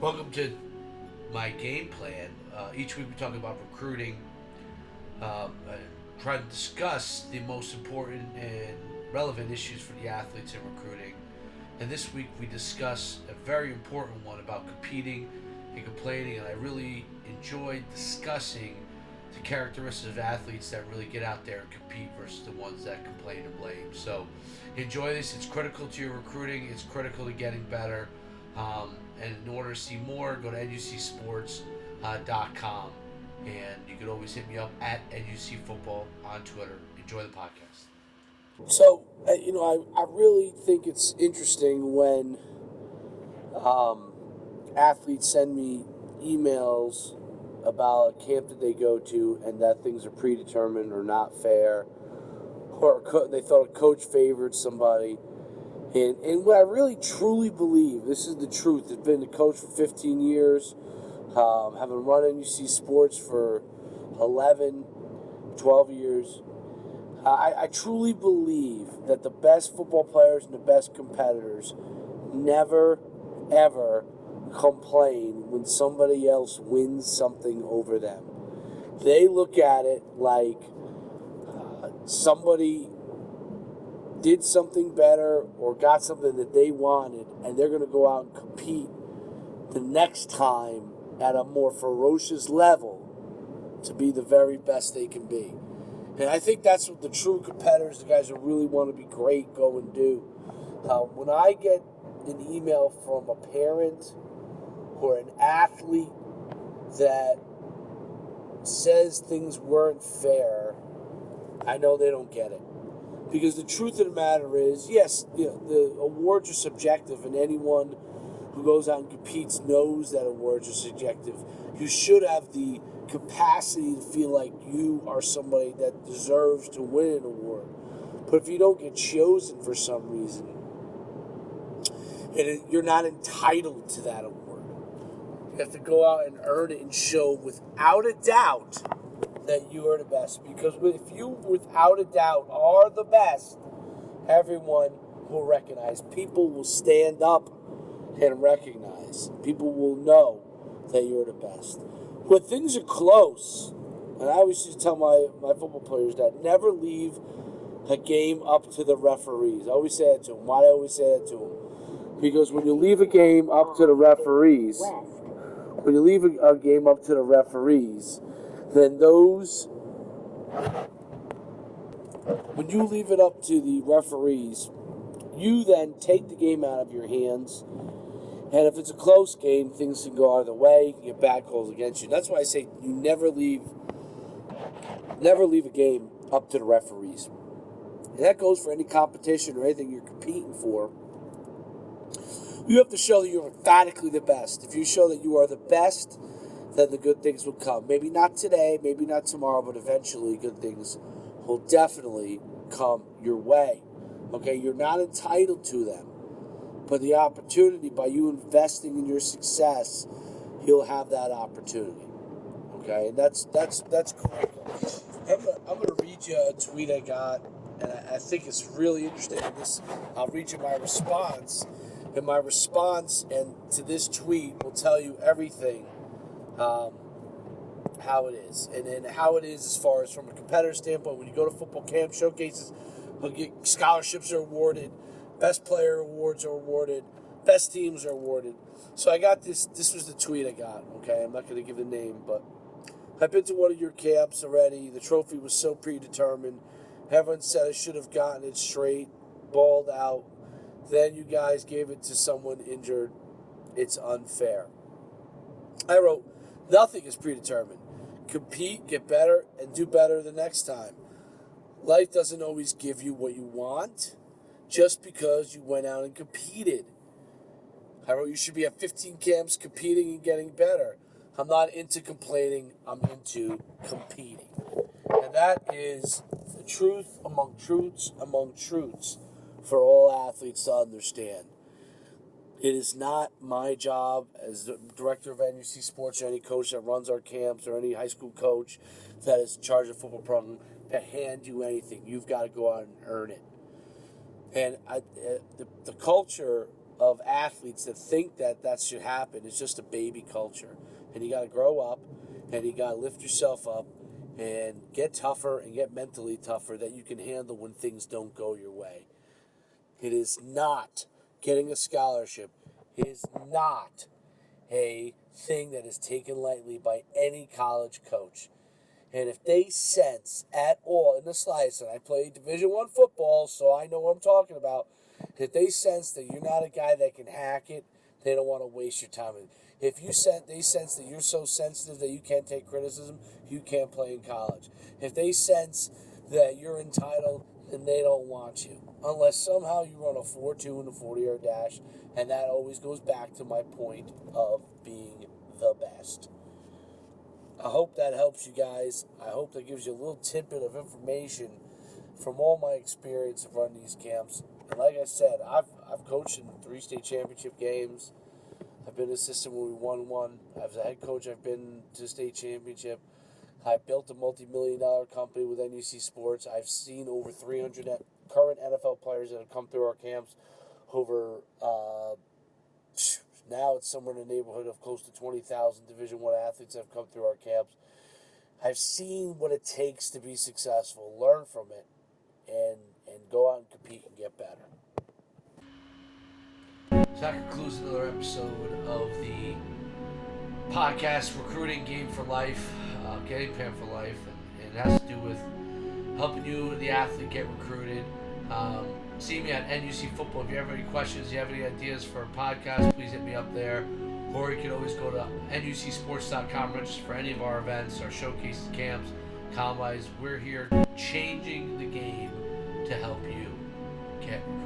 Welcome to my game plan. Each week we talk about recruiting, try to discuss the most important and relevant issues for the athletes in recruiting. And this week we discuss a very important one about competing and complaining. And I really enjoyed discussing the characteristics of athletes that really get out there and compete versus the ones that complain and blame. So enjoy this. It's critical to your recruiting. It's critical to getting better. And in order to see more, go to nucsports.com. And you can always hit me up at NUCFootball on Twitter. Enjoy the podcast. So, I really think it's interesting when athletes send me emails about a camp that they go to and that things are predetermined or not fair, or they thought a coach favored somebody. And what I really truly believe, this is the truth, I've been a coach for 15 years, having run NUC Sports for 11, 12 years. I truly believe that the best football players and the best competitors never, ever complain when somebody else wins something over them. They look at it like somebody did something better or got something that they wanted, and they're going to go out and compete the next time at a more ferocious level to be the very best they can be. And I think that's what the true competitors, the guys who really want to be great, go and do. When I get an email from a parent or an athlete that says things weren't fair, I know they don't get it. Because the truth of the matter is, yes, the awards are subjective, and anyone who goes out and competes knows that awards are subjective. You should have the capacity to feel like you are somebody that deserves to win an award. But if you don't get chosen for some reason, you're not entitled to that award. You have to go out and earn it and show without a doubt that you are the best. Because if you, without a doubt, are the best, everyone will recognize. People will stand up and recognize. People will know that you're the best. When things are close, and I always used to tell my football players that never leave a game up to the referees. I always say that to them. Why do I always say that to them? Because when you leave a game up to the referees, then when you leave it up to the referees, you then take the game out of your hands. And if it's a close game, things can go out of the way. You can get bad calls against you. That's why I say you never leave a game up to the referees. And that goes for any competition or anything you're competing for. You have to show that you're emphatically the best. If you show that you are the best, then the good things will come. Maybe not today, maybe not tomorrow, but eventually good things will definitely come your way. Okay, you're not entitled to them. But the opportunity, by you investing in your success, you'll have that opportunity. Okay, and that's critical. I'm gonna read you a tweet I got, and I think it's really interesting. I'll read you my response, and my response and to this tweet will tell you everything, how it is, and then how it is as far as from a competitor standpoint. When you go to football camp showcases, scholarships are awarded. Best player awards are awarded. Best teams are awarded. So I got this. This was the tweet I got. Okay, I'm not going to give the name, but I've been to one of your camps already. The trophy was so predetermined. Everyone said I should have gotten it straight, balled out. Then you guys gave it to someone injured. It's unfair. I wrote, nothing is predetermined. Compete, get better, and do better the next time. Life doesn't always give you what you want just because you went out and competed. I wrote, you should be at 15 camps competing and getting better. I'm not into complaining. I'm into competing. And that is the truth among truths for all athletes to understand. It is not my job as the director of NUC Sports or any coach that runs our camps or any high school coach that is in charge of the football program to hand you anything. You've got to go out and earn it. And the culture of athletes that think that should happen. It's just a baby culture. And you got to grow up and you got to lift yourself up and get tougher and get mentally tougher that you can handle when things don't go your way. It is not getting a scholarship. It is not a thing that is taken lightly by any college coach. And if they sense at all in the slightest, and I play Division I football, so I know what I'm talking about, if they sense that you're not a guy that can hack it, they don't want to waste your time. If they sense that you're so sensitive that you can't take criticism, you can't play in college. If they sense that you're entitled, then they don't want you. Unless somehow you run a 4.2 in a 40-yard dash, and that always goes back to my point of being the best. I hope that helps you guys. I hope that gives you a little tidbit of information from all my experience of running these camps. And like I said, I've coached in 3 state championship games. I've been assistant when we won one. As a head coach, I've been to state championship. I built a multi-million-dollar company with NUC Sports. I've seen over 300 current NFL players that have come through our camps. Over now it's somewhere in the neighborhood of close to 20,000 Division I athletes that have come through our camps. I've seen what it takes to be successful, learn from it, and go out and compete and get better. So that concludes another episode of the podcast, Recruiting Game for Life, Game Plan for Life, and it has to do with helping you, the athlete, get recruited. See me at NUC Football. If you have any questions, you have any ideas for a podcast, please hit me up there. Or you can always go to nucsports.com, register for any of our events, our showcases, camps, combines. We're here changing the game to help you get recruited.